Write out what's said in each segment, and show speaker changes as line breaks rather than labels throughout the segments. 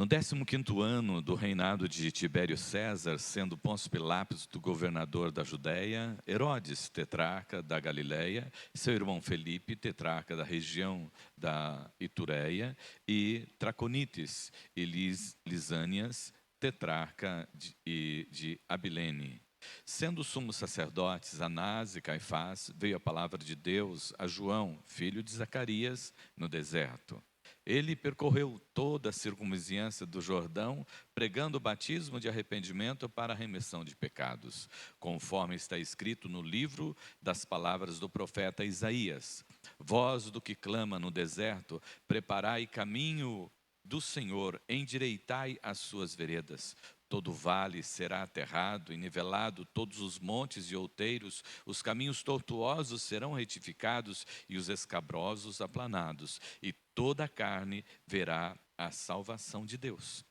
No 15º ano do reinado de Tibério César, sendo Pôncio Pilatos do governador da Judéia, Herodes, tetrarca da Galiléia, seu irmão Felipe, tetrarca da região da Itureia, e Traconites e Lisânias, tetrarca de Abilene. Sendo sumos sacerdotes Anás e Caifás, veio a palavra de Deus a João, filho de Zacarias, no deserto. Ele percorreu toda a circunvizinhança do Jordão, pregando o batismo de arrependimento para a remissão de pecados, conforme está escrito no livro das palavras do profeta Isaías: Voz do que clama no deserto, preparai caminho do Senhor, endireitai as suas veredas. Todo vale será aterrado e nivelado, todos os montes e outeiros, os caminhos tortuosos serão retificados e os escabrosos aplanados, e toda a carne verá a salvação de Deus.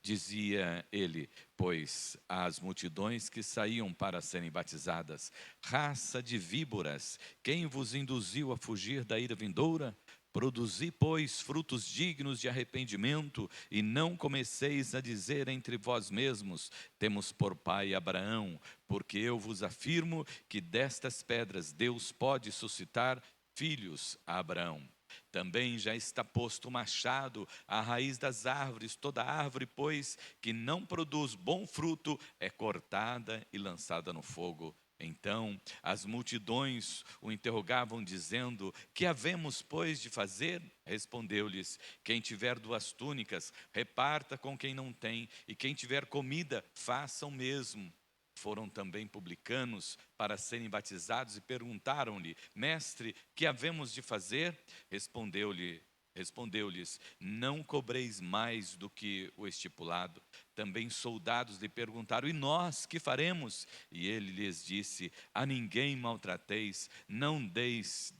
Dizia ele, pois, às multidões que saíam para serem batizadas: raça de víboras, quem vos induziu a fugir da ira vindoura? Produzi, pois, frutos dignos de arrependimento, e não comeceis a dizer entre vós mesmos: temos por pai Abraão, porque eu vos afirmo que destas pedras Deus pode suscitar filhos a Abraão. Também já está posto o machado à raiz das árvores. Toda árvore, pois, que não produz bom fruto, é cortada e lançada no fogo. Então as multidões o interrogavam, dizendo: que havemos, pois, de fazer? Respondeu-lhes: quem tiver 2 túnicas, reparta com quem não tem, e quem tiver comida, faça o mesmo. Foram também publicanos para serem batizados e perguntaram-lhe: mestre, que havemos de fazer? Respondeu-lhes: não cobreis mais do que o estipulado. Também soldados lhe perguntaram: e nós que faremos? E ele lhes disse: a ninguém maltrateis, não deis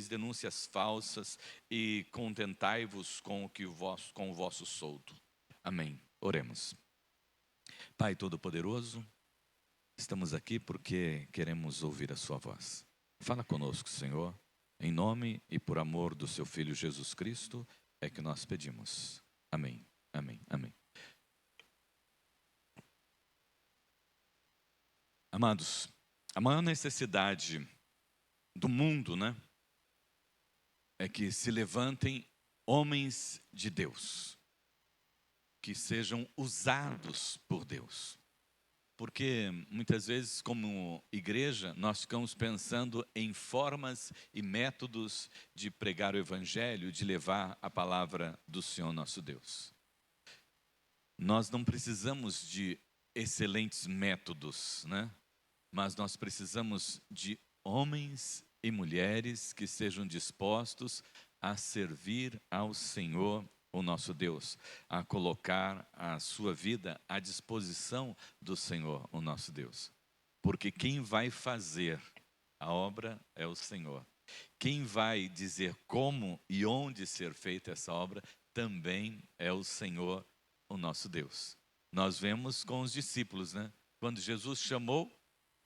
denúncias falsas, e contentai-vos com o vosso soldo. Amém. Oremos. Pai Todo-Poderoso, estamos aqui porque queremos ouvir a sua voz. Fala conosco, Senhor, em nome e por amor do seu Filho Jesus Cristo, é que nós pedimos. Amém, amém, amém. Amados, a maior necessidade do mundo, é que se levantem homens de Deus, que sejam usados por Deus. Porque muitas vezes, como igreja, nós ficamos pensando em formas e métodos de pregar o Evangelho, de levar a palavra do Senhor nosso Deus. Nós não precisamos de excelentes métodos, mas nós precisamos de homens e mulheres que sejam dispostos a servir ao Senhor, o nosso Deus, a colocar a sua vida à disposição do Senhor, o nosso Deus. Porque quem vai fazer a obra é o Senhor. Quem vai dizer como e onde ser feita essa obra também é o Senhor, o nosso Deus. Nós vemos com os discípulos, quando Jesus chamou,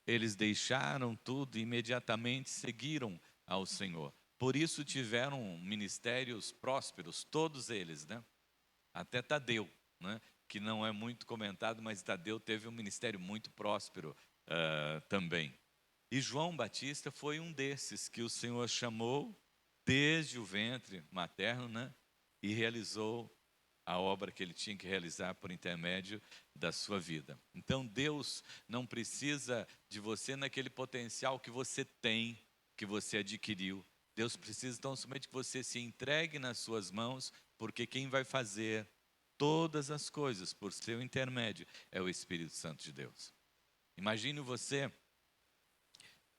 eles deixaram tudo e imediatamente seguiram ao Senhor. Por isso tiveram ministérios prósperos, todos eles, Até Tadeu, que não é muito comentado, mas Tadeu teve um ministério muito próspero também. E João Batista foi um desses que o Senhor chamou desde o ventre materno, e realizou a obra que ele tinha que realizar por intermédio da sua vida. Então Deus não precisa de você naquele potencial que você tem, que você adquiriu. Deus precisa tão somente que você se entregue nas suas mãos, porque quem vai fazer todas as coisas por seu intermédio é o Espírito Santo de Deus. Imagine você,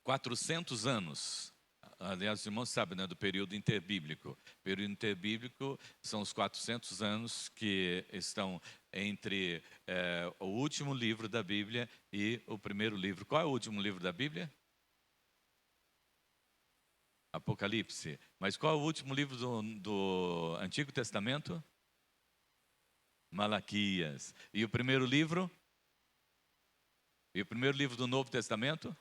400 anos, aliás, os irmãos sabem, do período interbíblico. O período interbíblico são os 400 anos que estão entre o último livro da Bíblia e o primeiro livro. Qual é o último livro da Bíblia? Apocalipse. Mas qual é o último livro do Antigo Testamento? Malaquias. E o primeiro livro? E o primeiro livro do Novo Testamento?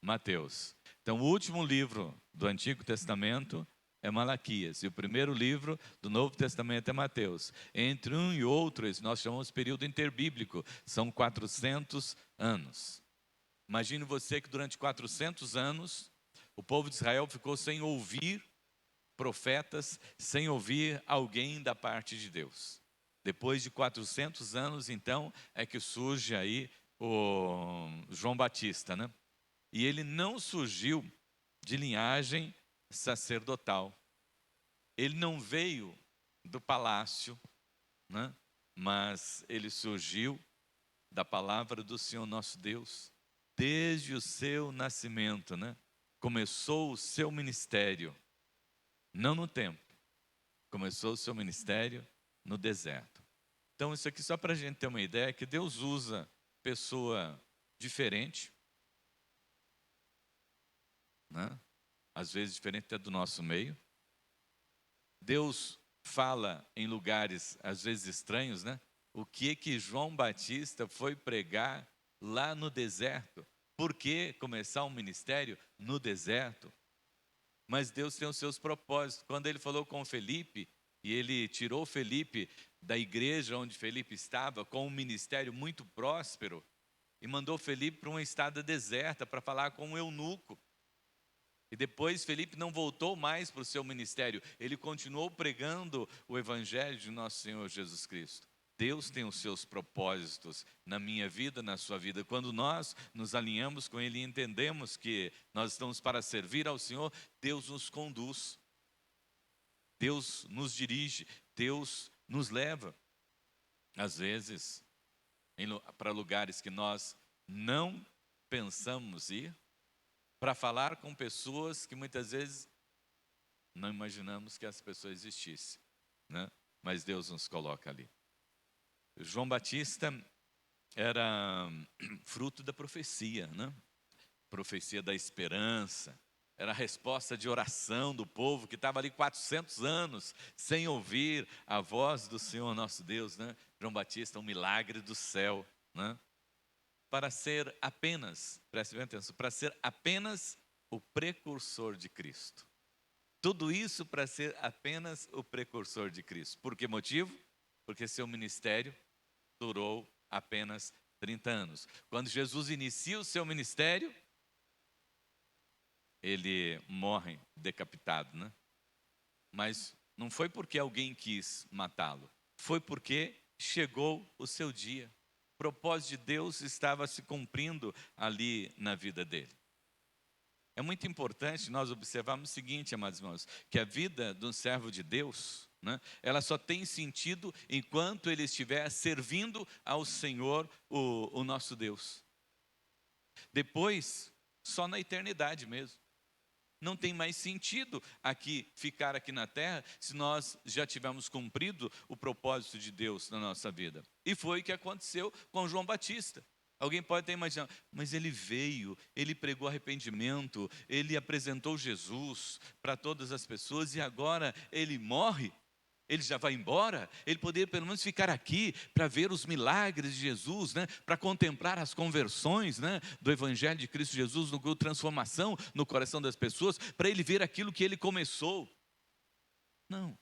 Mateus. Então, o último livro do Antigo Testamento é Malaquias, e o primeiro livro do Novo Testamento é Mateus. Entre um e outro, nós chamamos de período interbíblico, são 400 anos. Imagine você que durante 400 anos, o povo de Israel ficou sem ouvir profetas, sem ouvir alguém da parte de Deus. Depois de 400 anos, então, é que surge aí o João Batista, né? E ele não surgiu de linhagem sacerdotal. Ele não veio do palácio, né? Mas ele surgiu da palavra do Senhor nosso Deus. Desde o seu nascimento, né? Começou o seu ministério, não no templo, começou o seu ministério no deserto. Então isso aqui só para a gente ter uma ideia, que Deus usa pessoa diferente, né? Às vezes diferente até do nosso meio. Deus fala em lugares às vezes estranhos, né? O que João Batista foi pregar lá no deserto? Por que começar um ministério no deserto? Mas Deus tem os seus propósitos. Quando ele falou com Felipe, e ele tirou Felipe da igreja onde Felipe estava, com um ministério muito próspero, e mandou Felipe para uma estrada deserta para falar com um eunuco. E depois Felipe não voltou mais para o seu ministério, ele continuou pregando o evangelho de nosso Senhor Jesus Cristo. Deus tem os seus propósitos na minha vida, na sua vida. Quando nós nos alinhamos com Ele e entendemos que nós estamos para servir ao Senhor, Deus nos conduz, Deus nos dirige, Deus nos leva. Às vezes, para lugares que nós não pensamos ir, para falar com pessoas que muitas vezes não imaginamos que as pessoas existissem, né? Mas Deus nos coloca ali. João Batista era fruto da profecia, né? Profecia da esperança. Era a resposta de oração do povo que estava ali 400 anos sem ouvir a voz do Senhor nosso Deus, né? João Batista, um milagre do céu, né? Para ser apenas, preste bem atenção, para ser apenas o precursor de Cristo. Tudo isso para ser apenas o precursor de Cristo. Por que motivo? Porque seu ministério durou apenas 30 anos. Quando Jesus inicia o seu ministério, ele morre decapitado, né? Mas não foi porque alguém quis matá-lo, foi porque chegou o seu dia. O propósito de Deus estava se cumprindo ali na vida dele. É muito importante nós observarmos o seguinte, amados irmãos, que a vida de um servo de Deus, né, ela só tem sentido enquanto ele estiver servindo ao Senhor, o nosso Deus. Depois, só na eternidade mesmo. Não tem mais sentido ficar aqui na terra se nós já tivermos cumprido o propósito de Deus na nossa vida. E foi o que aconteceu com João Batista. Alguém pode ter imaginado, mas ele veio, ele pregou arrependimento, ele apresentou Jesus para todas as pessoas e agora ele morre? Ele já vai embora? Ele poderia pelo menos ficar aqui para ver os milagres de Jesus, né? Para contemplar as conversões, né? Do Evangelho de Cristo Jesus, no transformação no coração das pessoas, para ele ver aquilo que ele começou. Não.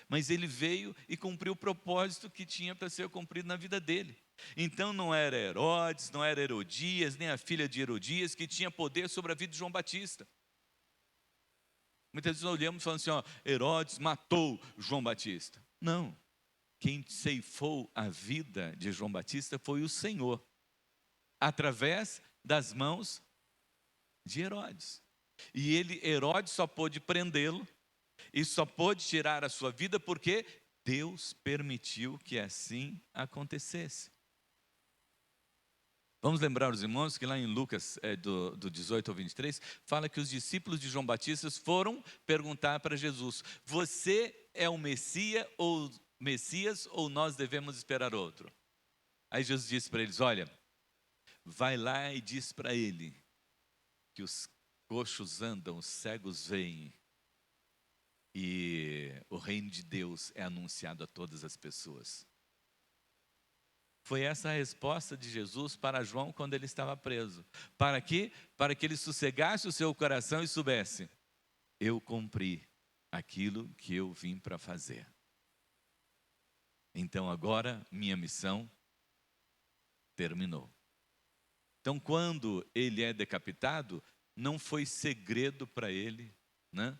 Mas ele veio e cumpriu o propósito que tinha para ser cumprido na vida dele. Então não era Herodes, não era Herodias, nem a filha de Herodias que tinha poder sobre a vida de João Batista. Muitas vezes olhamos e falamos assim, ó, Herodes matou João Batista. Não, quem ceifou a vida de João Batista foi o Senhor, através das mãos de Herodes. E Herodes só pôde prendê-lo, e só pôde tirar a sua vida porque Deus permitiu que assim acontecesse. Vamos lembrar os irmãos que lá em Lucas, do 18 ao 23, fala que os discípulos de João Batista foram perguntar para Jesus, você é o Messias ou nós devemos esperar outro? Aí Jesus disse para eles, olha, vai lá e diz para ele que os coxos andam, os cegos veem, e o reino de Deus é anunciado a todas as pessoas. Foi essa a resposta de Jesus para João quando ele estava preso. Para quê? Para que ele sossegasse o seu coração e soubesse, eu cumpri aquilo que eu vim para fazer. Então agora minha missão terminou. Então quando ele é decapitado, não foi segredo para ele, né?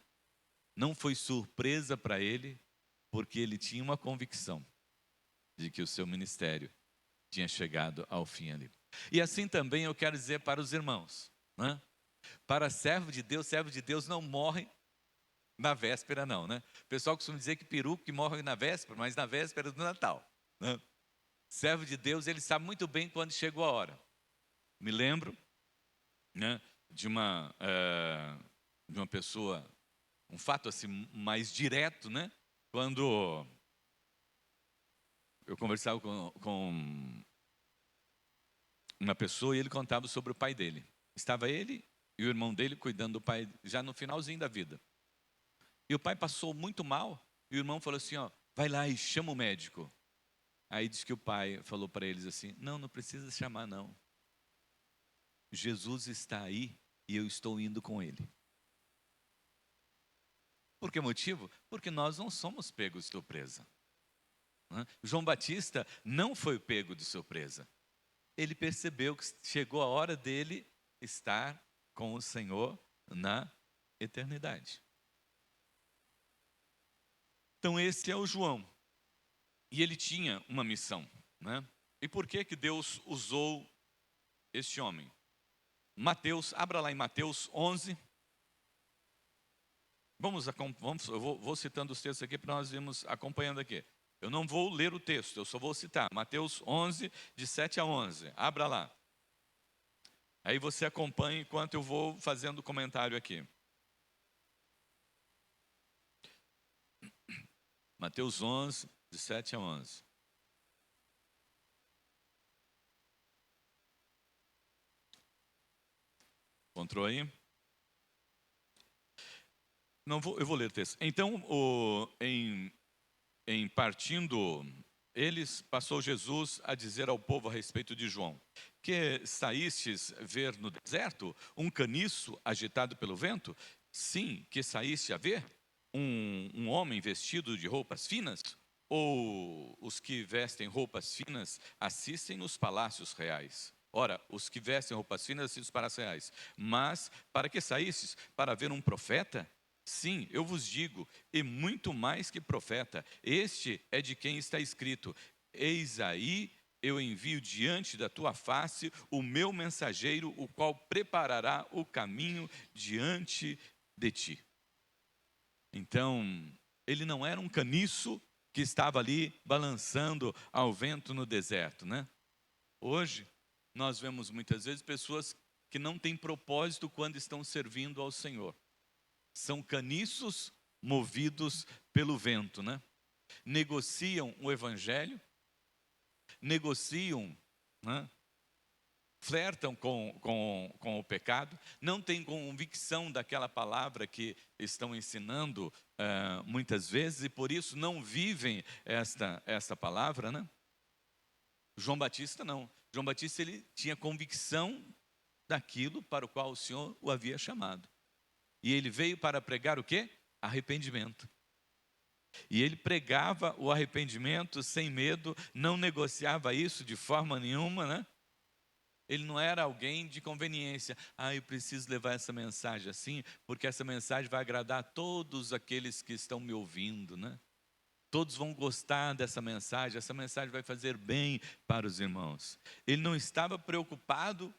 Não foi surpresa para ele, porque ele tinha uma convicção de que o seu ministério tinha chegado ao fim ali. E assim também eu quero dizer para os irmãos, né? Para servo de Deus não morre na véspera não, né? O pessoal costuma dizer que peru que morre na véspera, mas na véspera do Natal, né? Servo de Deus, ele sabe muito bem quando chegou a hora. Me lembro, né, de uma pessoa, um fato assim mais direto, né? Quando eu conversava com uma pessoa e ele contava sobre o pai dele. Estava ele e o irmão dele cuidando do pai já no finalzinho da vida. E o pai passou muito mal e o irmão falou assim, ó, vai lá e chama o médico. Aí diz que o pai falou para eles assim, não precisa chamar não. Jesus está aí e eu estou indo com ele. Por que motivo? Porque nós não somos pegos de surpresa. João Batista não foi pego de surpresa. Ele percebeu que chegou a hora dele estar com o Senhor na eternidade. Então esse é o João. E ele tinha uma missão, né? E por que Deus usou este homem? Mateus, abra lá em Mateus 11. Eu vou citando os textos aqui para nós irmos acompanhando aqui. Eu não vou ler o texto, eu só vou citar. Mateus 11, de 7 a 11. Abra lá. Aí você acompanha enquanto eu vou fazendo o comentário aqui. Mateus 11, de 7 a 11. Encontrou aí? Eu vou ler o texto. Então, em partindo eles, passou Jesus a dizer ao povo a respeito de João: que saístes ver no deserto um caniço agitado pelo vento? Sim, que saíste a ver um homem vestido de roupas finas? Ou os que vestem roupas finas assistem nos palácios reais? Ora, os que vestem roupas finas assistem nos palácios reais. Mas, para que saístes? Para ver um profeta? Sim, eu vos digo, e muito mais que profeta, este é de quem está escrito: eis aí, eu envio diante da tua face o meu mensageiro, o qual preparará o caminho diante de ti. Então, ele não era um caniço que estava ali balançando ao vento no deserto, né? Hoje, nós vemos muitas vezes pessoas que não têm propósito quando estão servindo ao Senhor. São caniços movidos pelo vento, né? Negociam o evangelho, negociam, né? Flertam com o pecado, não têm convicção daquela palavra que estão ensinando muitas vezes, e por isso não vivem esta palavra, né? João Batista não. João Batista, ele tinha convicção daquilo para o qual o Senhor o havia chamado. E ele veio para pregar o quê? Arrependimento. E ele pregava o arrependimento sem medo, não negociava isso de forma nenhuma, né? Ele não era alguém de conveniência. Eu preciso levar essa mensagem assim, porque essa mensagem vai agradar a todos aqueles que estão me ouvindo, né? Todos vão gostar dessa mensagem, essa mensagem vai fazer bem para os irmãos. Ele não estava preocupado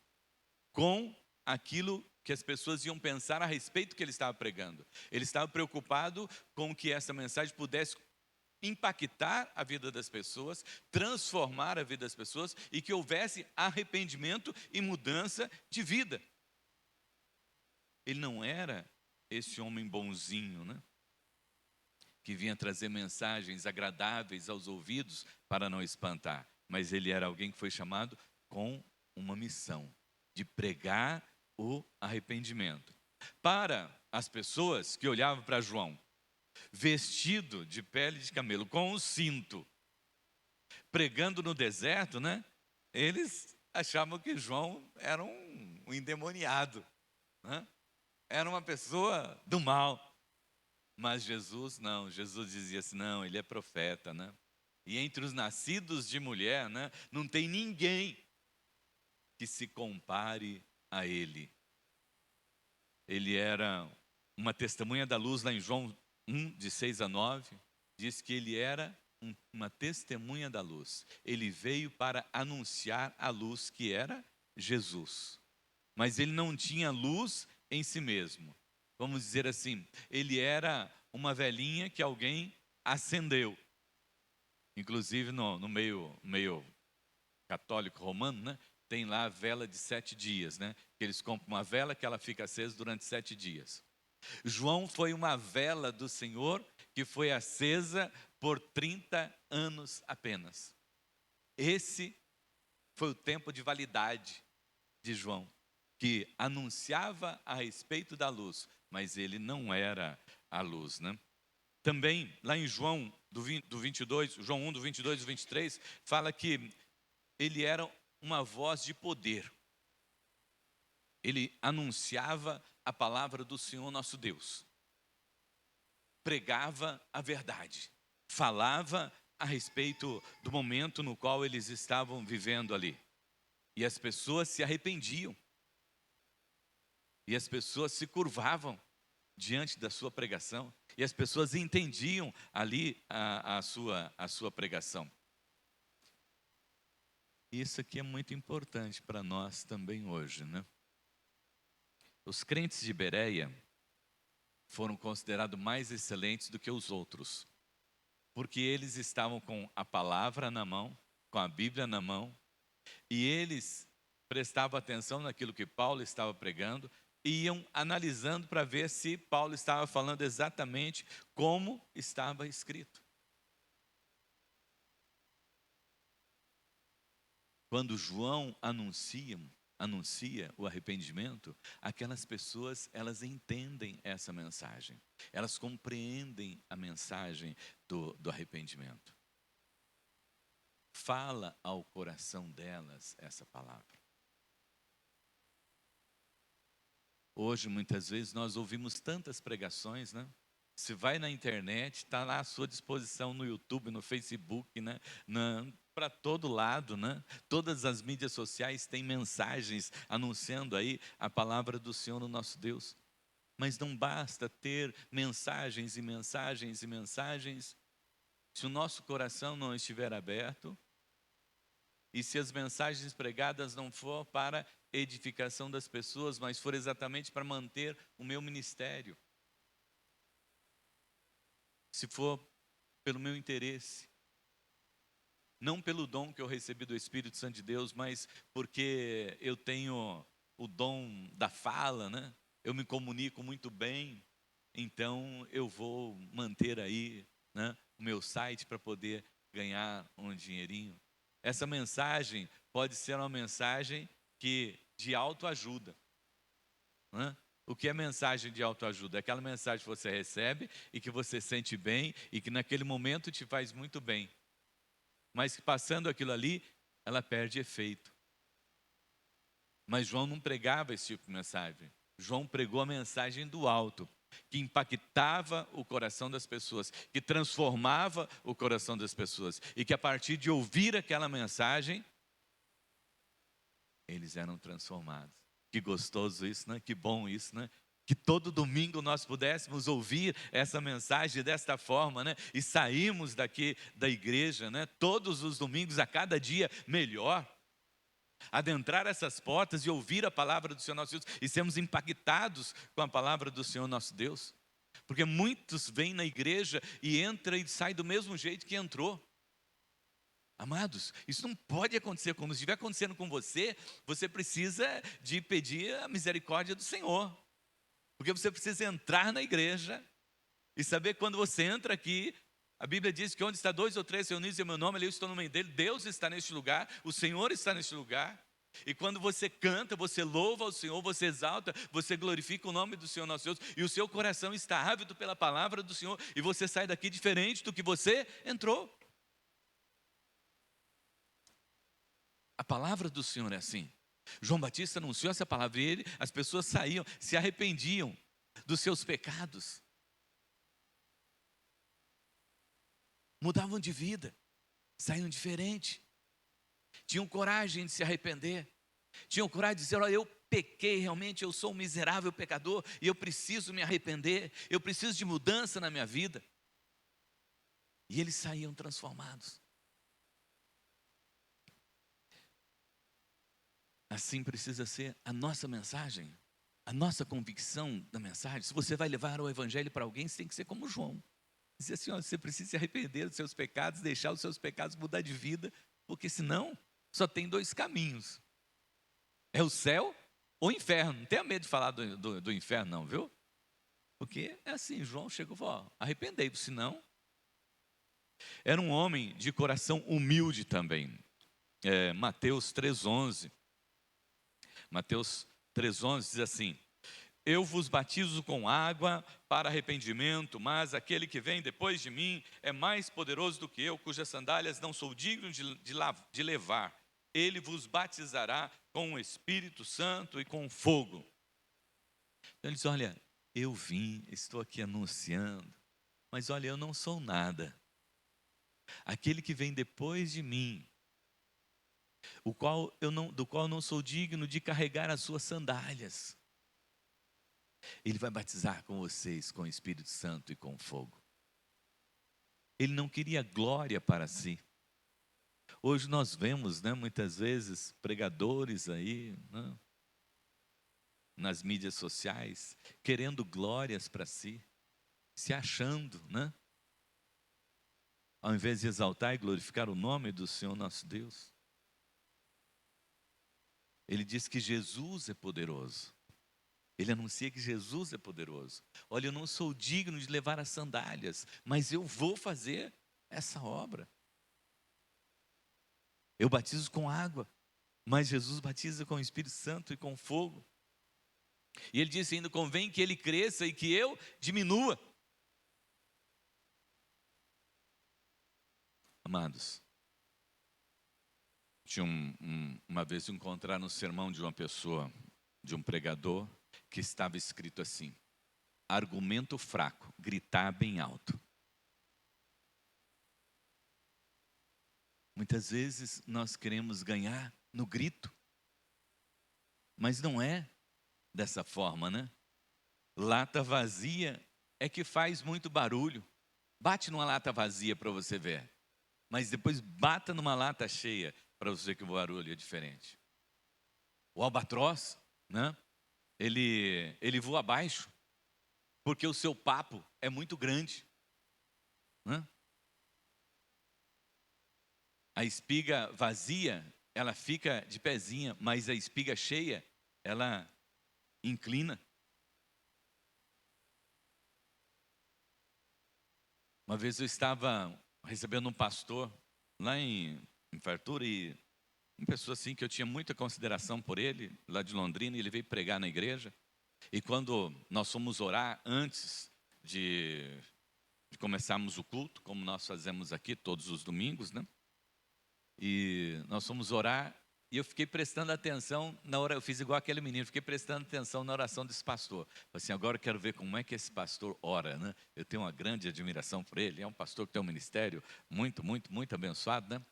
com aquilo que as pessoas iam pensar a respeito do que ele estava pregando. Ele estava preocupado com que essa mensagem pudesse impactar a vida das pessoas, transformar a vida das pessoas e que houvesse arrependimento e mudança de vida. Ele não era esse homem bonzinho, né? Que vinha trazer mensagens agradáveis aos ouvidos para não espantar. Mas ele era alguém que foi chamado com uma missão de pregar o arrependimento. Para as pessoas que olhavam para João, vestido de pele de camelo, com um cinto, pregando no deserto, né? Eles achavam que João era um endemoniado, né? Era uma pessoa do mal. Mas Jesus não, Jesus dizia assim, não, ele é profeta, né? E entre os nascidos de mulher, né, não tem ninguém que se compare a ele. Ele era uma testemunha da luz, lá em João 1, de 6 a 9, diz que ele era uma testemunha da luz. Ele veio para anunciar a luz que era Jesus. Mas ele não tinha luz em si mesmo. Vamos dizer assim, ele era uma velhinha que alguém acendeu. Inclusive no meio católico romano, né? Tem lá a vela de 7 dias, né? Que eles compram uma vela que ela fica acesa durante 7 dias. João foi uma vela do Senhor que foi acesa por 30 anos apenas. Esse foi o tempo de validade de João, que anunciava a respeito da luz, mas ele não era a luz, né? Também, lá em João, do 22, João 1, do 22 e 23, fala que ele era uma voz de poder. Ele anunciava a palavra do Senhor nosso Deus. Pregava a verdade. Falava a respeito do momento no qual eles estavam vivendo ali. E as pessoas se arrependiam. E as pessoas se curvavam diante da sua pregação. E as pessoas entendiam ali a sua pregação. Isso aqui é muito importante para nós também hoje, né? Os crentes de Bereia foram considerados mais excelentes do que os outros, porque eles estavam com a palavra na mão, com a Bíblia na mão, e eles prestavam atenção naquilo que Paulo estava pregando, e iam analisando para ver se Paulo estava falando exatamente como estava escrito. Quando João anuncia o arrependimento, aquelas pessoas, elas entendem essa mensagem. Elas compreendem a mensagem do arrependimento. Fala ao coração delas essa palavra. Hoje, muitas vezes, nós ouvimos tantas pregações, né? Você vai na internet, está lá à sua disposição no YouTube, no Facebook, né? Para todo lado, né? Todas as mídias sociais têm mensagens anunciando aí a palavra do Senhor, o nosso Deus. Mas não basta ter mensagens e mensagens e mensagens, se o nosso coração não estiver aberto, e se as mensagens pregadas não for para edificação das pessoas, mas for exatamente para manter o meu ministério. Se for pelo meu interesse, não pelo dom que eu recebi do Espírito Santo de Deus, mas porque eu tenho o dom da fala, né? Eu me comunico muito bem, então eu vou manter aí, né, o meu site para poder ganhar um dinheirinho. Essa mensagem pode ser uma mensagem de autoajuda, né? O que é mensagem de autoajuda? É aquela mensagem que você recebe e que você sente bem e que naquele momento te faz muito bem. Mas que passando aquilo ali, ela perde efeito. Mas João não pregava esse tipo de mensagem. João pregou a mensagem do alto, que impactava o coração das pessoas, que transformava o coração das pessoas. E que a partir de ouvir aquela mensagem, eles eram transformados. Que gostoso isso, né? Que bom isso, né? Que todo domingo nós pudéssemos ouvir essa mensagem desta forma, né? E saímos daqui da igreja, né? Todos os domingos, a cada dia melhor. Adentrar essas portas e ouvir a palavra do Senhor nosso Deus e sermos impactados com a palavra do Senhor nosso Deus. Porque muitos vêm na igreja e entram e saem do mesmo jeito que entrou. Amados, isso não pode acontecer conosco. Se estiver acontecendo com você, você precisa de pedir a misericórdia do Senhor. Porque você precisa entrar na igreja e saber que quando você entra aqui, a Bíblia diz que onde está 2 ou 3 reunidos em meu nome, ali eu estou no meio dele. Deus está neste lugar, o Senhor está neste lugar. E quando você canta, você louva ao Senhor, você exalta, você glorifica o nome do Senhor nosso Deus, e o seu coração está ávido pela palavra do Senhor, e você sai daqui diferente do que você entrou. A palavra do Senhor é assim. João Batista anunciou essa palavra e as pessoas saíam, se arrependiam dos seus pecados. mudavam de vida, saíam diferente, tinham coragem de se arrepender, tinham coragem de dizer: olha, eu pequei realmente, eu sou um miserável pecador e eu preciso me arrepender, eu preciso de mudança na minha vida. E eles saíam transformados. Assim precisa ser a nossa mensagem, a nossa convicção da mensagem. Se você vai levar o evangelho para alguém, você tem que ser como João. Dizer assim: ó, você precisa se arrepender dos seus pecados, deixar os seus pecados mudar de vida, porque senão só tem dois caminhos: é o céu ou o inferno. Não tenha medo de falar do inferno não, viu? Porque é assim, João chegou e falou: ó, arrependei-vos, senão... Era um homem de coração humilde também. Mateus 3,11. Mateus 3,11 diz assim: eu vos batizo com água para arrependimento, mas aquele que vem depois de mim é mais poderoso do que eu, cujas sandálias não sou digno de levar. Ele vos batizará com o Espírito Santo e com fogo. Então ele diz: olha, eu vim, estou aqui anunciando, mas olha, eu não sou nada. Aquele que vem depois de mim, do qual eu não sou digno de carregar as suas sandálias, ele vai batizar com vocês com o Espírito Santo e com fogo. Ele não queria glória para si. Hoje nós vemos, muitas vezes, pregadores aí, nas mídias sociais, querendo glórias para si, se achando, ao invés de exaltar e glorificar o nome do Senhor nosso Deus. Ele diz que Jesus é poderoso. Ele anuncia que Jesus é poderoso. Olha, eu não sou digno de levar as sandálias, mas eu vou fazer essa obra. Eu batizo com água, mas Jesus batiza com o Espírito Santo e com fogo. E ele disse ainda: convém que ele cresça e que eu diminua. Amados, tinha uma vez encontrar no sermão de uma pessoa, de um pregador, que estava escrito assim: argumento fraco, gritar bem alto. Muitas vezes nós queremos ganhar no grito, mas não é dessa forma, Lata vazia é que faz muito barulho. Bate numa lata vazia para você ver, mas depois bata numa lata cheia para você ver que o barulho é diferente. O albatroz, ele voa abaixo, porque o seu papo é muito grande, A espiga vazia, ela fica de pezinha, mas a espiga cheia, ela inclina. Uma vez eu estava recebendo um pastor lá em Fartura, e uma pessoa assim que eu tinha muita consideração por ele, lá de Londrina, e ele veio pregar na igreja. E quando nós fomos orar antes de começarmos o culto, como nós fazemos aqui todos os domingos, E nós fomos orar, e eu fiquei prestando atenção na hora. Eu fiz igual aquele menino, fiquei prestando atenção na oração desse pastor. Falei assim: agora eu quero ver como é que esse pastor ora, Eu tenho uma grande admiração por ele. É um pastor que tem um ministério muito, muito, muito abençoado,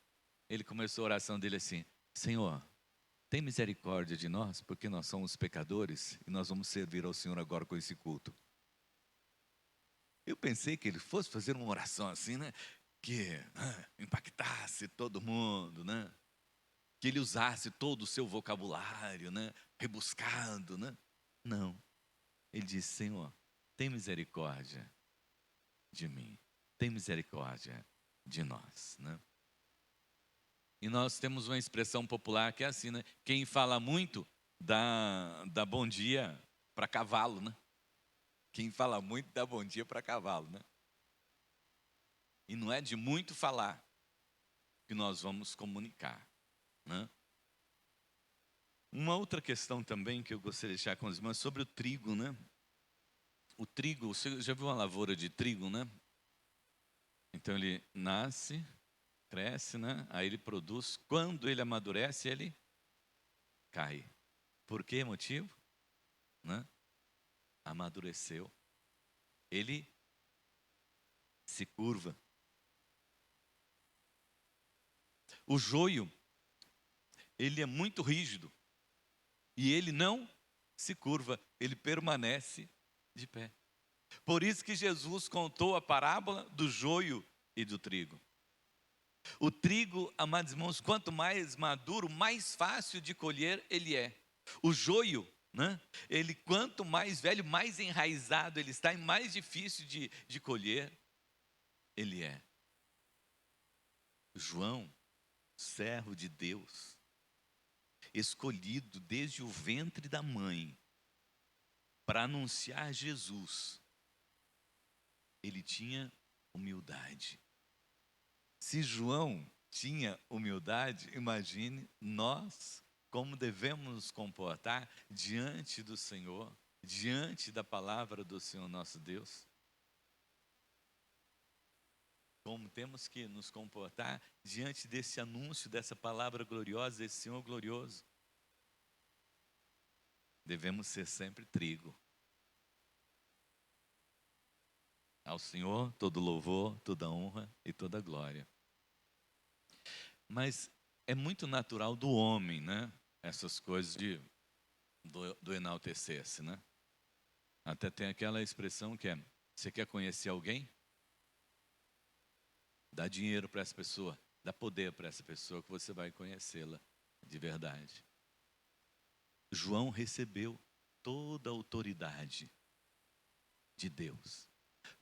Ele começou a oração dele assim: Senhor, tem misericórdia de nós, porque nós somos pecadores e nós vamos servir ao Senhor agora com esse culto. Eu pensei que ele fosse fazer uma oração assim, que impactasse todo mundo, que ele usasse todo o seu vocabulário, rebuscado, Não. Ele disse: Senhor, tem misericórdia de mim, tem misericórdia de nós, E nós temos uma expressão popular que é assim, Quem fala muito dá bom dia para cavalo, Quem fala muito dá bom dia para cavalo, E não é de muito falar que nós vamos comunicar, Uma outra questão também que eu gostaria de deixar com os irmãos sobre o trigo, O trigo, você já viu uma lavoura de trigo, Então ele nasce, cresce, Aí ele produz. Quando ele amadurece, ele cai. Por que motivo? Amadureceu. Ele se curva. O joio, ele é muito rígido e ele não se curva, ele permanece de pé. Por isso que Jesus contou a parábola do joio e do trigo. O trigo, amados irmãos, quanto mais maduro, mais fácil de colher ele é. O joio, né? Ele quanto mais velho, mais enraizado ele está e mais difícil de colher ele é. João, servo de Deus, escolhido desde o ventre da mãe para anunciar Jesus, ele tinha humildade. Se João tinha humildade, imagine nós como devemos nos comportar diante do Senhor, diante da palavra do Senhor nosso Deus. Como temos que nos comportar diante desse anúncio, dessa palavra gloriosa, desse Senhor glorioso. Devemos ser sempre trigo. Ao Senhor todo louvor, toda honra e toda glória. Mas é muito natural do homem, né? Essas coisas do enaltecer-se, né? Até tem aquela expressão que é: você quer conhecer alguém? Dá dinheiro para essa pessoa, dá poder para essa pessoa que você vai conhecê-la de verdade. João recebeu toda a autoridade de Deus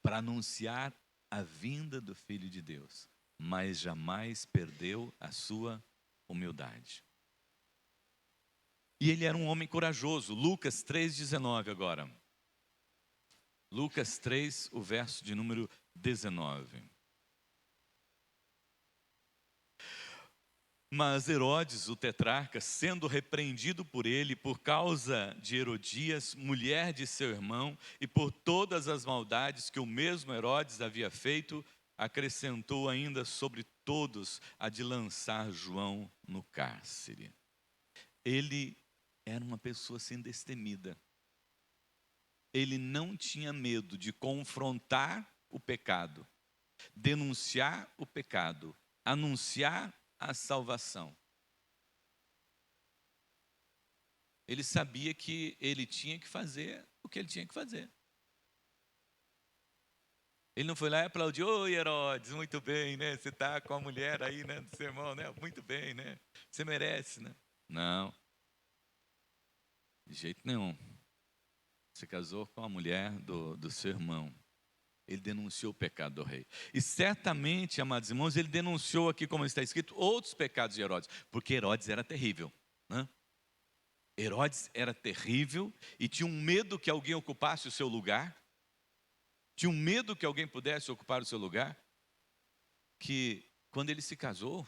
para anunciar a vinda do Filho de Deus, mas jamais perdeu a sua humildade. E ele era um homem corajoso. Lucas 3,19 agora. Lucas 3, o verso de número 19. Mas Herodes, o tetrarca, sendo repreendido por ele por causa de Herodias, mulher de seu irmão, e por todas as maldades que o mesmo Herodes havia feito, acrescentou ainda sobre todos a de lançar João no cárcere. Ele era uma pessoa assim destemida. Ele não tinha medo de confrontar o pecado, denunciar o pecado, anunciar a salvação. Ele sabia que ele tinha que fazer o que ele tinha que fazer. Ele não foi lá e aplaudiu: oi, Herodes, muito bem, né? Você está com a mulher aí, né, do seu irmão, né? Muito bem, né? Você merece, né? Não, de jeito nenhum. Você casou com a mulher do seu irmão. Ele denunciou o pecado do rei. E certamente, amados irmãos, ele denunciou aqui, como está escrito, outros pecados de Herodes, porque Herodes era terrível, né? Herodes era terrível e tinha um medo que alguém ocupasse o seu lugar. Tinha um medo que alguém pudesse ocupar o seu lugar. Que quando ele se casou,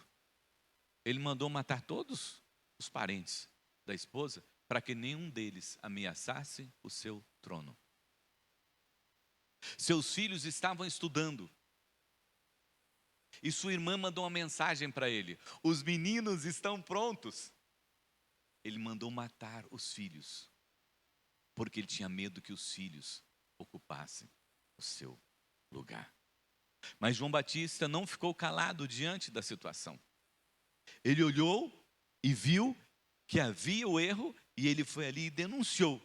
ele mandou matar todos os parentes da esposa para que nenhum deles ameaçasse o seu trono. Seus filhos estavam estudando. E sua irmã mandou uma mensagem para ele: os meninos estão prontos. Ele mandou matar os filhos, porque ele tinha medo que os filhos ocupassem o seu lugar. Mas João Batista não ficou calado diante da situação. Ele olhou e viu que havia o erro e ele foi ali e denunciou.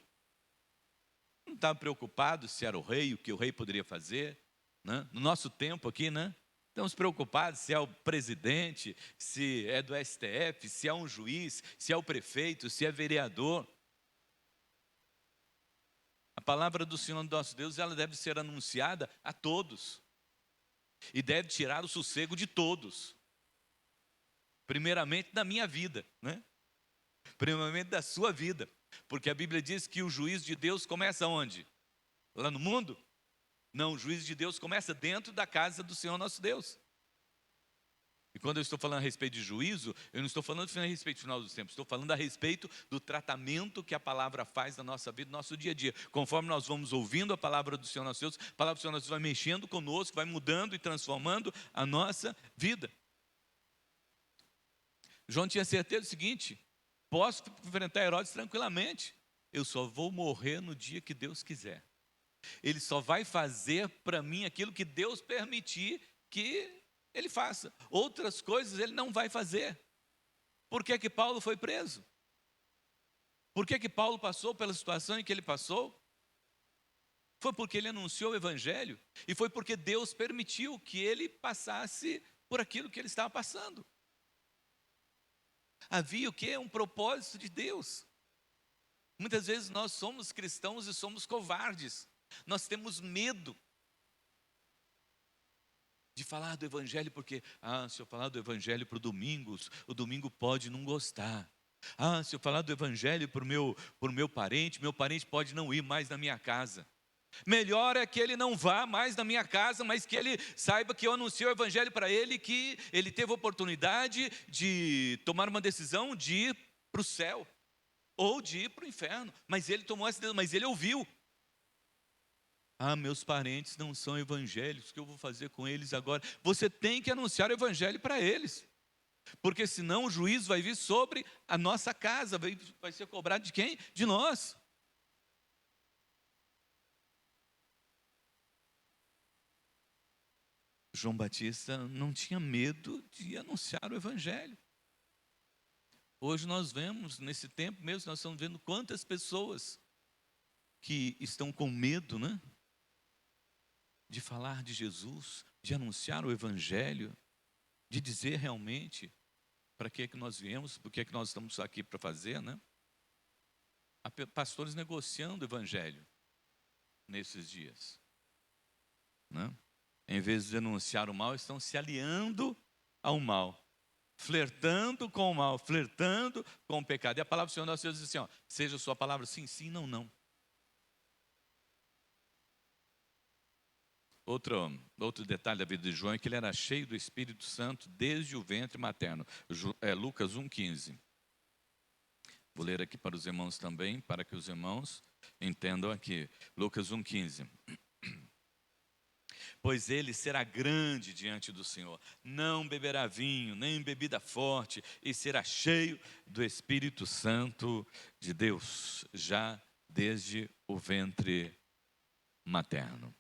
Não estava preocupado se era o rei, o que o rei poderia fazer, né? No nosso tempo aqui, né? Estamos preocupados se é o presidente, se é do STF, se é um juiz, se é o prefeito, se é vereador. A palavra do Senhor nosso Deus, ela deve ser anunciada a todos. E deve tirar o sossego de todos. Primeiramente da minha vida, né? Primeiramente da sua vida. Porque a Bíblia diz que o juízo de Deus começa onde? Lá no mundo? Não, o juízo de Deus começa dentro da casa do Senhor nosso Deus. E quando eu estou falando a respeito de juízo, eu não estou falando a respeito do final dos tempos, estou falando a respeito do tratamento que a palavra faz na nossa vida, no nosso dia a dia. Conforme nós vamos ouvindo a palavra do Senhor nosso Deus, a palavra do Senhor nosso Deus vai mexendo conosco, vai mudando e transformando a nossa vida. João tinha certeza do seguinte: posso enfrentar Herodes tranquilamente, eu só vou morrer no dia que Deus quiser. Ele só vai fazer para mim aquilo que Deus permitir que ele faça. Outras coisas ele não vai fazer. Por que que Paulo foi preso? Por que que Paulo passou pela situação em que ele passou? Foi porque ele anunciou o evangelho e foi porque Deus permitiu que ele passasse por aquilo que ele estava passando. Havia o quê? Um propósito de Deus. Muitas vezes nós somos cristãos e somos covardes. Nós temos medo de falar do evangelho porque, se eu falar do evangelho para o domingo pode não gostar. Se eu falar do evangelho para o meu parente pode não ir mais na minha casa. Melhor é que ele não vá mais na minha casa, mas que ele saiba que eu anunciei o evangelho para ele, que ele teve a oportunidade de tomar uma decisão de ir para o céu, ou de ir para o inferno, mas ele tomou essa decisão, mas ele ouviu. Meus parentes não são evangélicos, o que eu vou fazer com eles agora? Você tem que anunciar o evangelho para eles, porque senão o juízo vai vir sobre a nossa casa, vai ser cobrado de quem? De nós. João Batista não tinha medo de anunciar o evangelho. Hoje nós vemos, nesse tempo mesmo, nós estamos vendo quantas pessoas que estão com medo, né? De falar de Jesus, de anunciar o evangelho, de dizer realmente para que é que nós viemos, por que é que nós estamos aqui para fazer, né? Há pastores negociando o evangelho nesses dias, né? Em vez de denunciar o mal, estão se aliando ao mal, flertando com o mal, flertando com o pecado. E a palavra do Senhor nosso Deus diz assim, seja a sua palavra sim, sim, não, não. Outro detalhe da vida de João é que ele era cheio do Espírito Santo desde o ventre materno. Lucas 1,15. Vou ler aqui para os irmãos também, para que os irmãos entendam aqui. Lucas 1,15. Pois ele será grande diante do Senhor, não beberá vinho, nem bebida forte, e será cheio do Espírito Santo de Deus, já desde o ventre materno.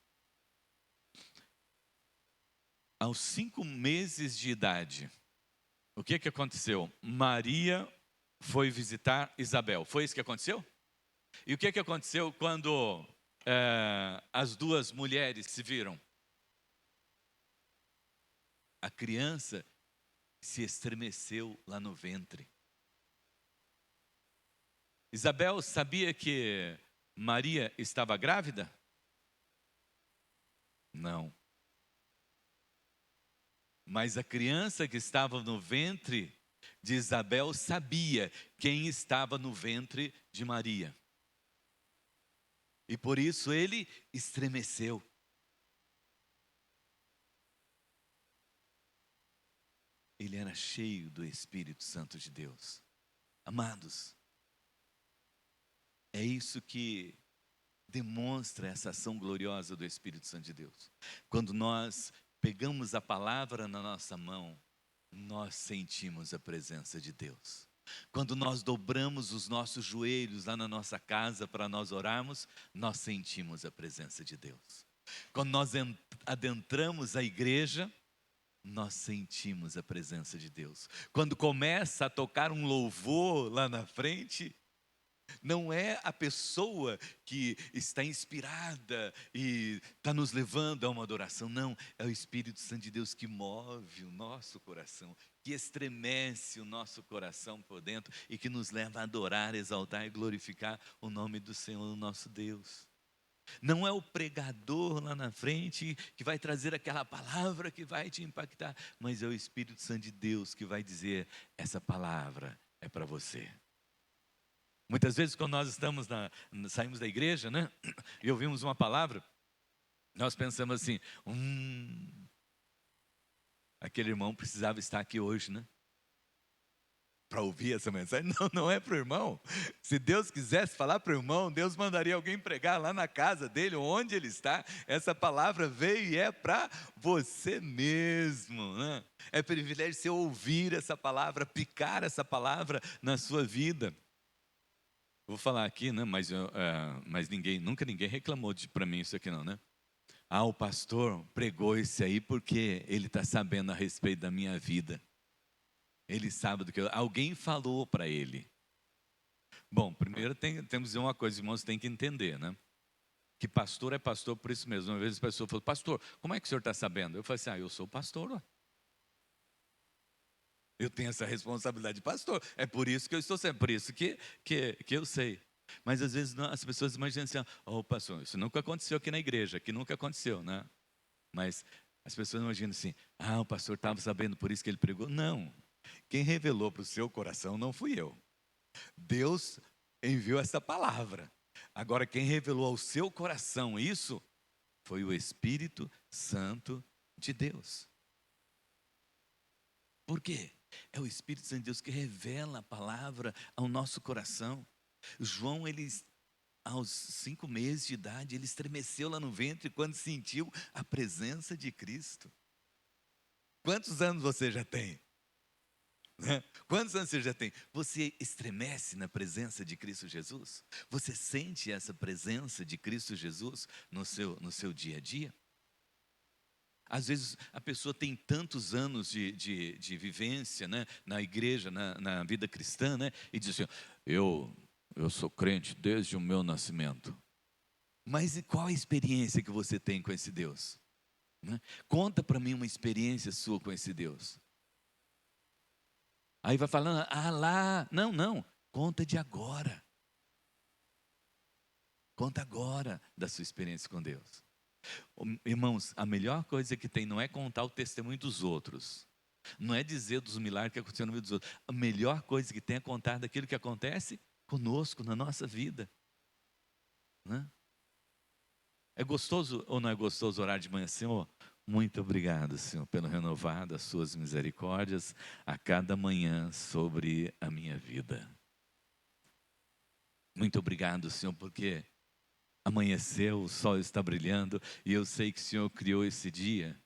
Aos 5 meses de idade, o que aconteceu? Maria foi visitar Isabel. Foi isso que aconteceu? E o que aconteceu quando as duas mulheres se viram? A criança se estremeceu lá no ventre. Isabel sabia que Maria estava grávida? Não. Mas a criança que estava no ventre de Isabel sabia quem estava no ventre de Maria. E por isso ele estremeceu. Ele era cheio do Espírito Santo de Deus. Amados, é isso que demonstra essa ação gloriosa do Espírito Santo de Deus. Quando nós pegamos a palavra na nossa mão, nós sentimos a presença de Deus. Quando nós dobramos os nossos joelhos lá na nossa casa para nós orarmos, nós sentimos a presença de Deus. Quando nós adentramos a igreja, nós sentimos a presença de Deus. Quando começa a tocar um louvor lá na frente, não é a pessoa que está inspirada e está nos levando a uma adoração, não, é o Espírito Santo de Deus que move o nosso coração, que estremece o nosso coração por dentro e que nos leva a adorar, exaltar e glorificar o nome do Senhor, o nosso Deus. Não é o pregador lá na frente que vai trazer aquela palavra que vai te impactar, mas é o Espírito Santo de Deus que vai dizer, essa palavra é para você. Muitas vezes quando nós saímos da igreja, né, e ouvimos uma palavra, nós pensamos assim, aquele irmão precisava estar aqui hoje, né? Para ouvir essa mensagem. Não é para o irmão. Se Deus quisesse falar para o irmão, Deus mandaria alguém pregar lá na casa dele, onde ele está. Essa palavra veio e é para você mesmo, né? É privilégio você ouvir essa palavra, aplicar essa palavra na sua vida. Vou falar aqui, né? Mas nunca ninguém reclamou para mim isso aqui não, né? Ah, o pastor pregou esse aí porque ele está sabendo a respeito da minha vida. Ele sabe do que alguém falou para ele. Bom, primeiro temos que dizer uma coisa, irmãos, tem que entender, né? Que pastor é pastor por isso mesmo. Uma vez a pessoa falou, pastor, como é que o senhor está sabendo? Eu falei assim, eu sou pastor, ó. Eu tenho essa responsabilidade de pastor. É por isso que eu estou sendo, por isso que eu sei. Mas às vezes as pessoas imaginam assim, pastor, isso nunca aconteceu aqui na igreja, que nunca aconteceu, né? Mas as pessoas imaginam assim, o pastor estava sabendo, por isso que ele pregou. Não, quem revelou para o seu coração não fui eu. Deus enviou essa palavra. Agora, quem revelou ao seu coração isso foi o Espírito Santo de Deus. Por quê? É o Espírito Santo de Deus que revela a palavra ao nosso coração. João, aos 5 meses de idade, ele estremeceu lá no ventre quando sentiu a presença de Cristo. Quantos anos você já tem? Quantos anos você já tem? Você estremece na presença de Cristo Jesus? Você sente essa presença de Cristo Jesus no seu dia a dia? Às vezes a pessoa tem tantos anos de vivência, né, na igreja, na vida cristã, né, e diz assim, eu sou crente desde o meu nascimento. Mas e qual a experiência que você tem com esse Deus? Né? Conta para mim uma experiência sua com esse Deus. Aí vai falando, lá, não, conta de agora. Conta agora da sua experiência com Deus. Irmãos, a melhor coisa que tem não é contar o testemunho dos outros. Não é dizer dos milagres que aconteceram no meio dos outros. A melhor coisa que tem é contar daquilo que acontece conosco, na nossa vida. Né? É gostoso ou não é gostoso orar de manhã, Senhor? Muito obrigado, Senhor, pelo renovar das suas misericórdias a cada manhã sobre a minha vida. Muito obrigado, Senhor, porque amanheceu, o sol está brilhando e eu sei que o Senhor criou esse dia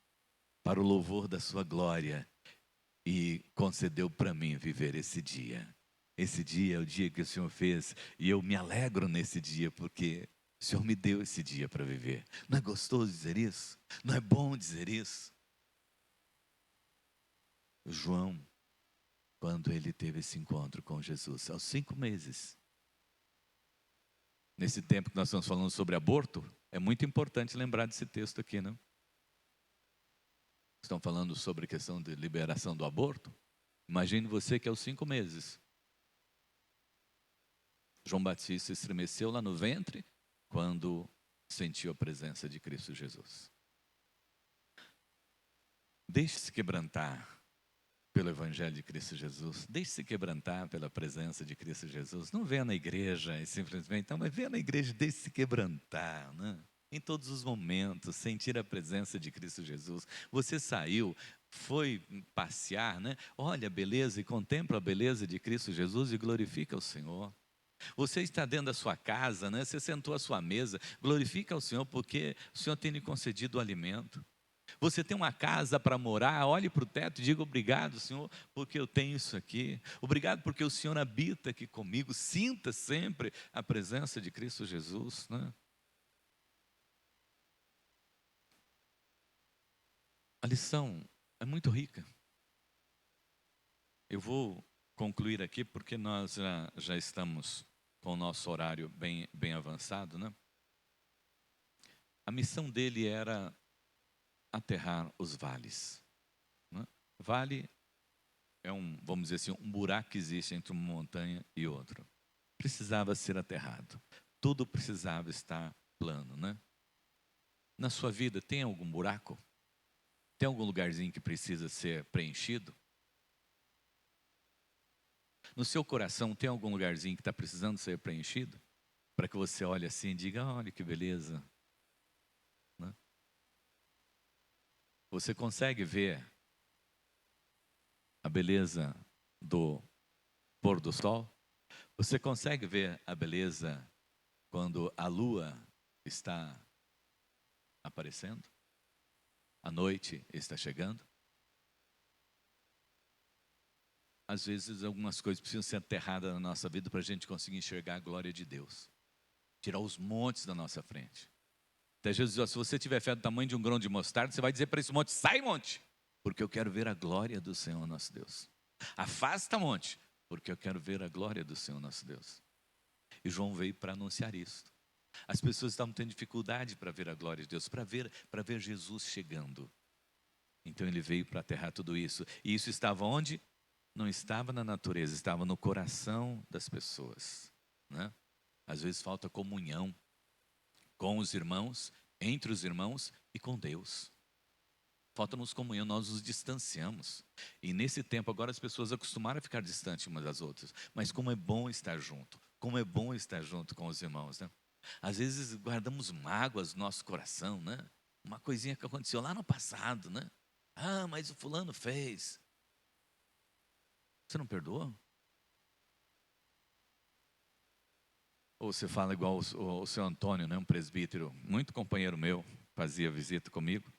para o louvor da sua glória e concedeu para mim viver esse dia. Esse dia é o dia que o Senhor fez e eu me alegro nesse dia porque o Senhor me deu esse dia para viver. Não é gostoso dizer isso? Não é bom dizer isso? João, quando ele teve esse encontro com Jesus, aos 5 meses, nesse tempo que nós estamos falando sobre aborto, é muito importante lembrar desse texto aqui, né? Estão falando sobre a questão de liberação do aborto. Imagine você que aos 5 meses, João Batista estremeceu lá no ventre quando sentiu a presença de Cristo Jesus. Deixe-se quebrantar pelo Evangelho de Cristo Jesus. Deixe-se quebrantar pela presença de Cristo Jesus. Não venha na igreja e simplesmente, não, mas venha na igreja e deixe-se quebrantar, né? Em todos os momentos, sentir a presença de Cristo Jesus. Você saiu, foi passear, né? Olha a beleza e contempla a beleza de Cristo Jesus e glorifica o Senhor. Você está dentro da sua casa, né? Você sentou à sua mesa, glorifica o Senhor porque o Senhor tem lhe concedido o alimento. Você tem uma casa para morar, olhe para o teto e diga obrigado, Senhor, porque eu tenho isso aqui. Obrigado porque o Senhor habita aqui comigo. Sinta sempre a presença de Cristo Jesus, né? A lição é muito rica. Eu vou concluir aqui porque nós já estamos com o nosso horário bem avançado, né? A missão dele era aterrar os vales, né? Vale é vamos dizer assim, um buraco que existe entre uma montanha e outra. Precisava ser aterrado. Tudo precisava estar plano, né? Na sua vida tem algum buraco? Tem algum lugarzinho que precisa ser preenchido? No seu coração tem algum lugarzinho que está precisando ser preenchido? Para que você olhe assim e diga, olha que beleza. Né? Você consegue ver a beleza do pôr do sol? Você consegue ver a beleza quando a lua está aparecendo? A noite está chegando? Às vezes algumas coisas precisam ser aterradas na nossa vida para a gente conseguir enxergar a glória de Deus. Tirar os montes da nossa frente. Até Jesus disse: se você tiver fé do tamanho de um grão de mostarda, você vai dizer para esse monte: sai, monte, porque eu quero ver a glória do Senhor nosso Deus. Afasta, monte, porque eu quero ver a glória do Senhor nosso Deus. E João veio para anunciar isso. As pessoas estavam tendo dificuldade para ver a glória de Deus, para ver Jesus chegando. Então ele veio para aterrar tudo isso. E isso estava onde? Não estava na natureza, estava no coração das pessoas, né? Às vezes falta comunhão com os irmãos, entre os irmãos e com Deus. Falta-nos comunhão, nós nos distanciamos. E nesse tempo agora as pessoas acostumaram a ficar distantes umas das outras. Mas como é bom estar junto, como é bom estar junto com os irmãos, né? Às vezes guardamos mágoas no nosso coração, né? Uma coisinha que aconteceu lá no passado, né? Ah, mas o fulano fez. Você não perdoou? Ou você fala igual o seu Antônio, né? Um presbítero, muito companheiro meu, fazia visita comigo.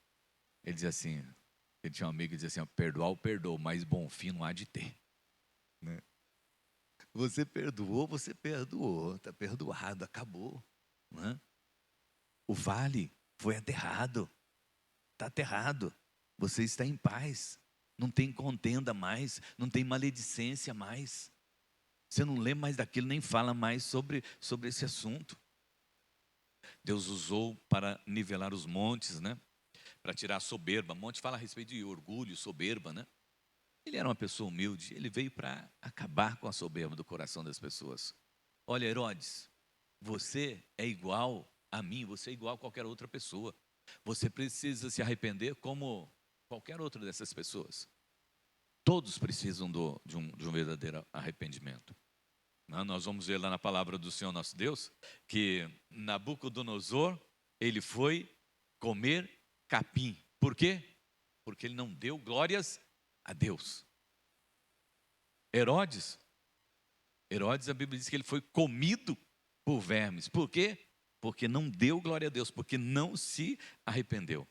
Ele dizia assim, ele tinha um amigo que dizia assim: ó, perdoar eu perdoo, mas bom fim não há de ter, né? Você perdoou, está perdoado, acabou, né? O vale foi aterrado, está aterrado, você está em paz, não tem contenda mais, não tem maledicência mais, você não lembra mais daquilo, nem fala mais sobre esse assunto. Deus usou para nivelar os montes, né? Para tirar a soberba. Monte fala a respeito de orgulho, soberba, né? Ele era uma pessoa humilde, ele veio para acabar com a soberba do coração das pessoas. Olha, Herodes, você é igual a mim, você é igual a qualquer outra pessoa. Você precisa se arrepender como qualquer outra dessas pessoas. Todos precisam de um verdadeiro arrependimento. Nós vamos ver lá na palavra do Senhor nosso Deus, que Nabucodonosor, ele foi comer capim. Por quê? Porque ele não deu glórias a Deus. Herodes, a Bíblia diz que ele foi comido por vermes. Por quê? Porque não deu glória a Deus, porque não se arrependeu.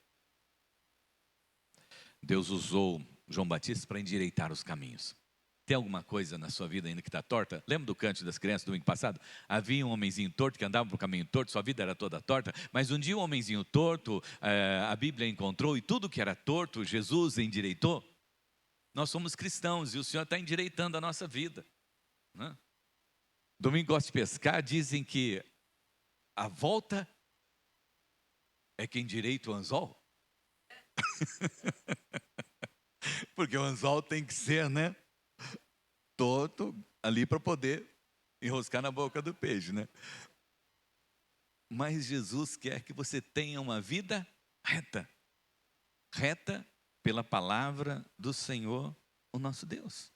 Deus usou João Batista para endireitar os caminhos. Tem alguma coisa na sua vida ainda que está torta? Lembra do cântico das crianças do domingo passado? Havia um homenzinho torto que andava por caminho torto, sua vida era toda torta, mas um dia um homenzinho torto, a Bíblia encontrou, e tudo que era torto, Jesus endireitou. Nós somos cristãos e o Senhor está endireitando a nossa vida, né? Domingo gosta de pescar, dizem que a volta é quem endireita o anzol. Porque o anzol tem que ser, né, torto ali para poder enroscar na boca do peixe, né? Mas Jesus quer que você tenha uma vida reta. Reta pela palavra do Senhor, o nosso Deus,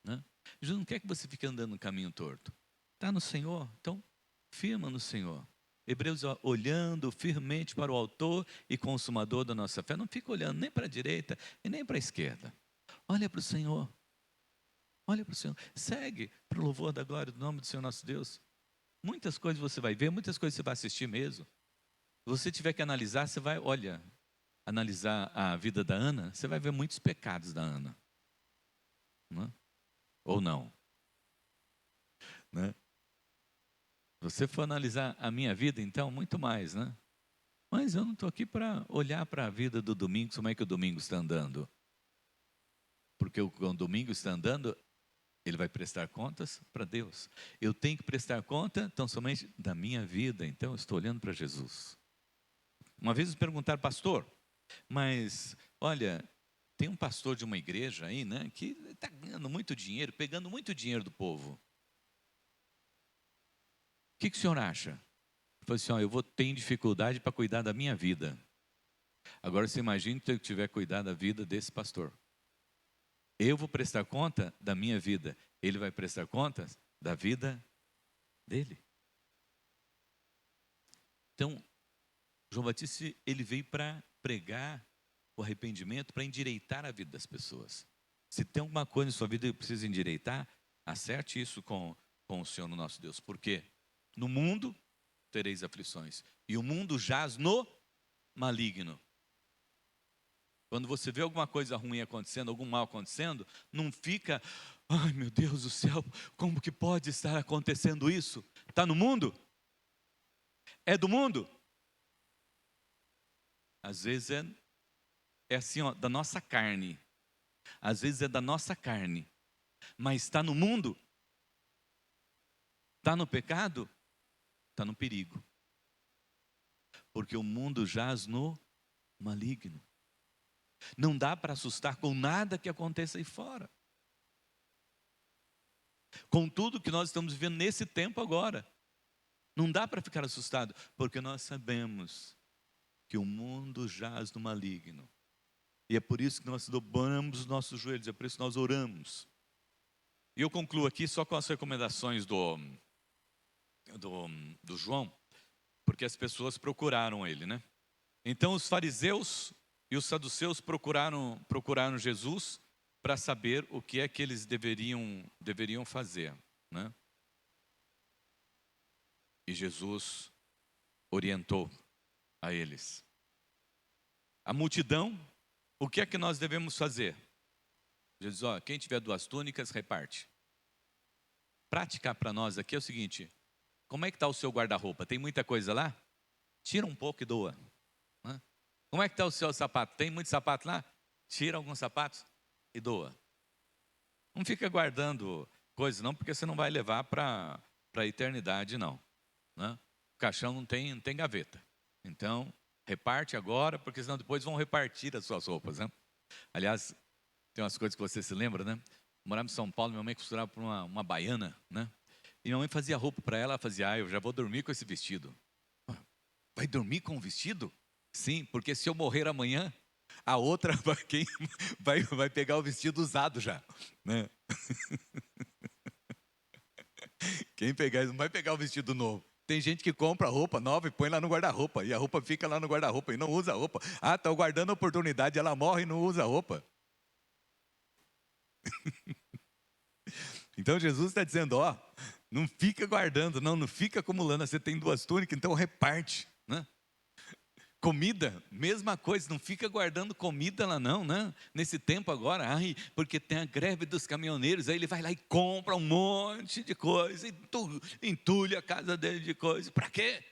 né? Jesus não quer que você fique andando no caminho torto. Está no Senhor, então firma no Senhor. Hebreus, olhando firmemente para o autor e consumador da nossa fé. Não fica olhando nem para a direita e nem para a esquerda. Olha para o Senhor. Olha para o Senhor. Segue para o louvor da glória do nome do Senhor nosso Deus. Muitas coisas você vai ver, muitas coisas você vai assistir mesmo. Se você tiver que analisar, você vai, analisar a vida da Ana, você vai ver muitos pecados da Ana. Não? Ou não? Né? Se você for analisar a minha vida, então, muito mais, né? Mas eu não estou aqui para olhar para a vida do Domingos, como é que o Domingos está andando. Porque o Domingos está andando, ele vai prestar contas para Deus. Eu tenho que prestar conta, então, somente da minha vida. Então, eu estou olhando para Jesus. Uma vez me perguntaram, pastor, mas, olha, tem um pastor de uma igreja aí, né, que está ganhando muito dinheiro, pegando muito dinheiro do povo. O que o senhor acha? Eu falei assim, eu tenho dificuldade para cuidar da minha vida. Agora você imagina que eu tiver que cuidar da vida desse pastor. Eu vou prestar conta da minha vida. Ele vai prestar conta da vida dele. Então, João Batista, ele veio para pregar o arrependimento, para endireitar a vida das pessoas. Se tem alguma coisa em sua vida que precisa endireitar, acerte isso com o Senhor nosso Deus. Por quê? No mundo tereis aflições, e o mundo jaz no maligno. Quando você vê alguma coisa ruim acontecendo, algum mal acontecendo, não fica, ai meu Deus do céu, como que pode estar acontecendo isso? Está no mundo? É do mundo? Às vezes é assim, ó, da nossa carne. Às vezes é da nossa carne. Mas está no mundo, está no pecado, está no perigo. Porque o mundo jaz no maligno. Não dá para assustar com nada que aconteça aí fora. Com tudo que nós estamos vivendo nesse tempo agora. Não dá para ficar assustado, porque nós sabemos que o mundo jaz no maligno. E é por isso que nós dobramos os nossos joelhos, é por isso que nós oramos. E eu concluo aqui só com as recomendações do João, porque as pessoas procuraram ele, né? Então os fariseus e os saduceus procuraram Jesus para saber o que é que eles deveriam fazer, né? E Jesus orientou a eles. A multidão, o que é que nós devemos fazer? Jesus, ó, quem tiver 2 túnicas, reparte. Praticar para nós aqui é o seguinte: como é que está o seu guarda-roupa? Tem muita coisa lá? Tira um pouco e doa. Né? Como é que está o seu sapato? Tem muito sapato lá? Tira alguns sapatos e doa. Não fica guardando coisas não, porque você não vai levar para a eternidade não. Né? O caixão não tem gaveta. Então, reparte agora, porque senão depois vão repartir as suas roupas. Né? Aliás, tem umas coisas que você se lembra, né? Eu morava em São Paulo, minha mãe costurava para uma baiana, né? E minha mãe fazia roupa para ela fazia, eu já vou dormir com esse vestido. Vai dormir com o vestido? Sim, porque se eu morrer amanhã, a outra vai pegar o vestido usado já, né? Quem pegar isso não vai pegar o vestido novo. Tem gente que compra roupa nova e põe lá no guarda-roupa, e a roupa fica lá no guarda-roupa e não usa a roupa. Ah, está guardando a oportunidade, ela morre e não usa a roupa. Então Jesus está dizendo, ó, não fica guardando, não fica acumulando. Você tem 2 túnicas, então reparte, né? Comida, mesma coisa, não fica guardando comida lá não, né? Nesse tempo agora, porque tem a greve dos caminhoneiros, aí ele vai lá e compra um monte de coisa, entulha a casa dele de coisa. Para quê?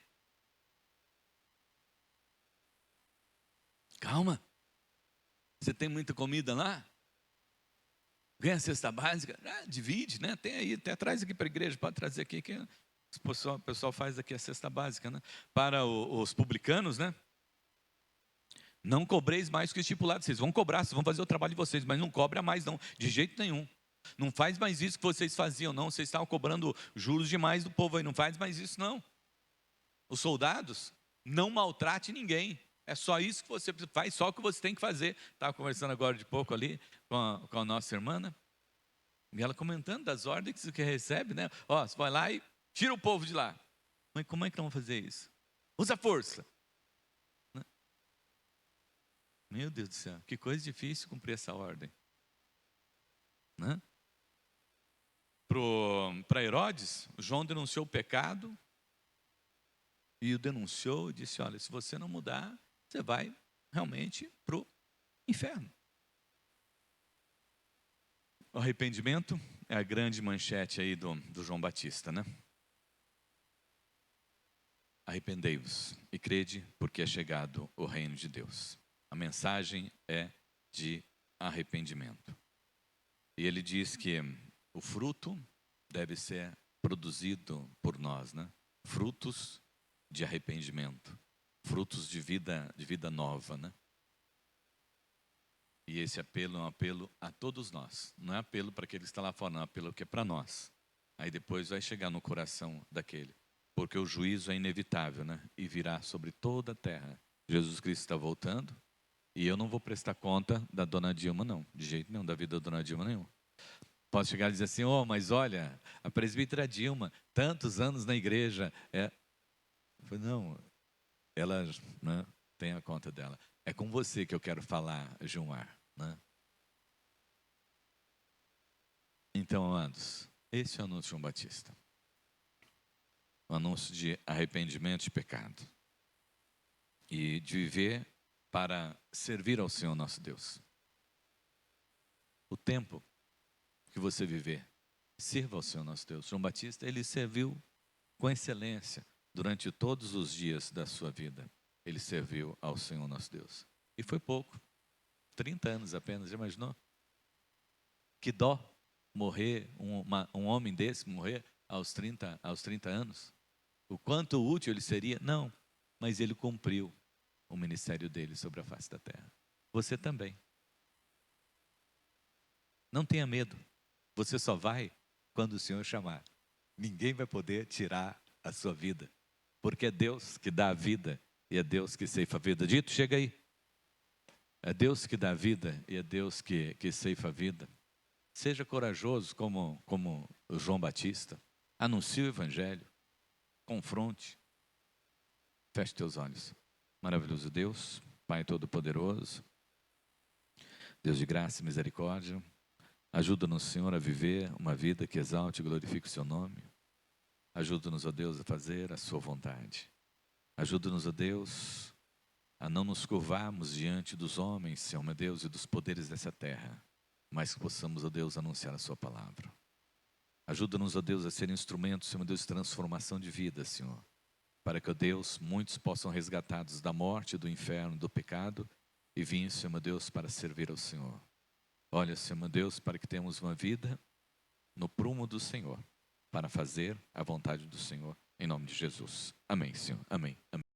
Calma. Você tem muita comida lá? Ganha a cesta básica? Divide, né? Tem aí, até traz aqui para a igreja, pode trazer aqui, que o pessoal faz aqui a cesta básica, né? Para os publicanos, né? Não cobreis mais que o estipulado. Vocês vão cobrar, vocês vão fazer o trabalho de vocês, mas não cobre a mais não, de jeito nenhum. Não faz mais isso que vocês faziam não. Vocês estavam cobrando juros demais do povo aí. Não faz mais isso não. Os soldados, não maltrate ninguém. É só isso que você faz, só o que você tem que fazer. Estava conversando agora de pouco ali com a nossa irmã, né? E ela comentando das ordens que recebe, né? Ó, você vai lá e tira o povo de lá. Mas como é que não vão fazer isso? Usa força. Meu Deus do céu, que coisa difícil cumprir essa ordem. Né? Para Herodes, João denunciou o pecado e o denunciou e disse, olha, se você não mudar, você vai realmente para o inferno. O arrependimento é a grande manchete aí do João Batista, né? Arrependei-vos e crede, porque é chegado o reino de Deus. A mensagem é de arrependimento. E ele diz que o fruto deve ser produzido por nós, né? Frutos de arrependimento, frutos de vida nova, né? E esse apelo é um apelo a todos nós. Não é apelo para aquele que está lá fora, não é apelo que é para nós. Aí depois vai chegar no coração daquele. Porque o juízo é inevitável, né? E virá sobre toda a terra. Jesus Cristo está voltando. E eu não vou prestar conta da dona Dilma, não. De jeito nenhum, da vida da dona Dilma, nenhum. Posso chegar e dizer assim, mas olha, a presbítera Dilma, tantos anos na igreja. Eu falei, não, ela, né, tem a conta dela. É com você que eu quero falar, Gilmar. Né? Então, amados, esse é o anúncio de João Batista. O anúncio de arrependimento de pecado. E de viver para servir ao Senhor nosso Deus. O tempo que você viver, sirva ao Senhor nosso Deus. João Batista, ele serviu com excelência durante todos os dias da sua vida. ele serviu ao Senhor nosso Deus. E foi pouco, 30 anos apenas, já imaginou? Que dó morrer, um homem desse morrer aos 30 anos. O quanto útil ele seria? Não, mas ele cumpriu o ministério dele sobre a face da terra. Você também. Não tenha medo, você só vai quando o Senhor chamar. Ninguém vai poder tirar a sua vida, porque é Deus que dá a vida e é Deus que ceifa a vida. Dito, chega aí. É Deus que dá a vida e é Deus que ceifa a vida. Seja corajoso como o João Batista. Anuncie o Evangelho. Confronte. Feche teus olhos. Maravilhoso Deus, Pai Todo-Poderoso, Deus de graça e misericórdia, ajuda-nos, Senhor, a viver uma vida que exalte e glorifique o Seu nome. Ajuda-nos, ó Deus, a fazer a Sua vontade. Ajuda-nos, ó Deus, a não nos curvarmos diante dos homens, Senhor, meu Deus, e dos poderes dessa terra, mas que possamos, ó Deus, anunciar a Sua palavra. Ajuda-nos, ó Deus, a ser instrumentos, Senhor, meu Deus, de transformação de vida, Senhor, para que, ó Deus, muitos possam resgatados da morte, do inferno, do pecado, e vinham, Senhor, meu Deus, para servir ao Senhor. Olha, Senhor, meu Deus, para que tenhamos uma vida no prumo do Senhor, para fazer a vontade do Senhor, em nome de Jesus. Amém, Senhor. Amém. Amém.